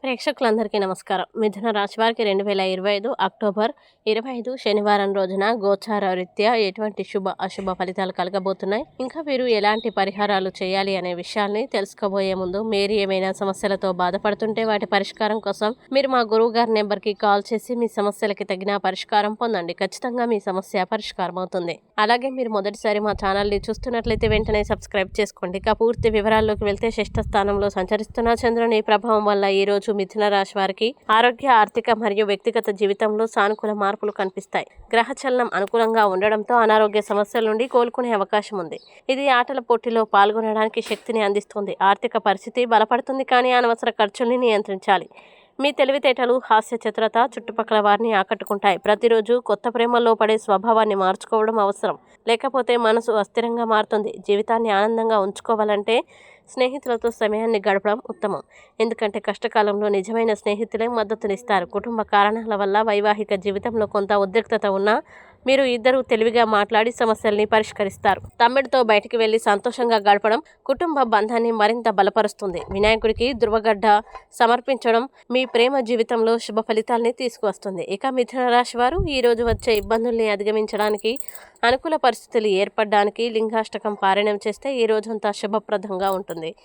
ప్రేక్షకులందరికీ నమస్కారం. మిథున రాశి వారికి 2025 అక్టోబర్ 25 శనివారం రోజున గోచార రీత్యా ఎటువంటి శుభ అశుభ ఫలితాలు కలగబోతున్నాయి, ఇంకా వీరు ఎలాంటి పరిహారాలు చేయాలి అనే విషయాల్ని తెలుసుకోబోయే ముందు మీరు ఏమైనా సమస్యలతో బాధపడుతుంటే వాటి పరిష్కారం కోసం మీరు మా గురువు గారి నెంబర్కి కాల్ చేసి మీ సమస్యలకి తగిన పరిష్కారం పొందండి. ఖచ్చితంగా మీ సమస్య పరిష్కారం అవుతుంది. అలాగే మీరు మొదటిసారి మా ఛానల్ని చూస్తున్నట్లయితే వెంటనే సబ్స్క్రైబ్ చేసుకోండి. ఇక పూర్తి వివరాల్లోకి వెళ్తే షష్ఠ స్థానంలో సంచరిస్తున్న చంద్రుని ప్రభావం వల్ల ఈ రోజు మిథున రాశి వారికి ఆరోగ్య, ఆర్థిక మరియు వ్యక్తిగత జీవితంలో సానుకూల మార్పులు కనిపిస్తాయి. గ్రహచలనం అనుకూలంగా ఉండడంతో అనారోగ్య సమస్యల నుండి కోలుకునే అవకాశం ఉంది. ఇది ఆటల పోటీలో పాల్గొనడానికి శక్తిని అందిస్తుంది. ఆర్థిక పరిస్థితి బలపడుతుంది, కానీ అనవసర ఖర్చుల్ని నియంత్రించాలి. మీ తెలివితేటలు, హాస్య చతురత చుట్టుపక్కల వారిని ఆకట్టుకుంటాయి. ప్రతిరోజు కొత్త ప్రేమల్లో పడే స్వభావాన్ని మార్చుకోవడం అవసరం, లేకపోతే మనసు అస్థిరంగా మారుతుంది. జీవితాన్ని ఆనందంగా ఉంచుకోవాలంటే స్నేహితులతో సమయాన్ని గడపడం ఉత్తమం, ఎందుకంటే కష్టకాలంలో నిజమైన స్నేహితులే మద్దతునిస్తారు. కుటుంబ కారణాల వల్ల వైవాహిక జీవితంలో కొంత ఉద్రిక్తత ఉన్నా మీరు ఇద్దరు తెలివిగా మాట్లాడి సమస్యల్ని పరిష్కరిస్తారు. తమ్ముడితో బయటికి వెళ్లి సంతోషంగా గడపడం కుటుంబ బంధాన్ని మరింత బలపరుస్తుంది. వినాయకుడికి ధృవగడ్డ సమర్పించడం మీ ప్రేమ జీవితంలో శుభ ఫలితాల్ని తీసుకువస్తుంది. ఇక మిథున రాశి వారు ఈ రోజు వచ్చే ఇబ్బందుల్ని అధిగమించడానికి, అనుకూల పరిస్థితులు ఏర్పడడానికి లింగాష్టకం పారాయణం చేస్తే ఈ రోజంతా శుభప్రదంగా ఉంటుంది.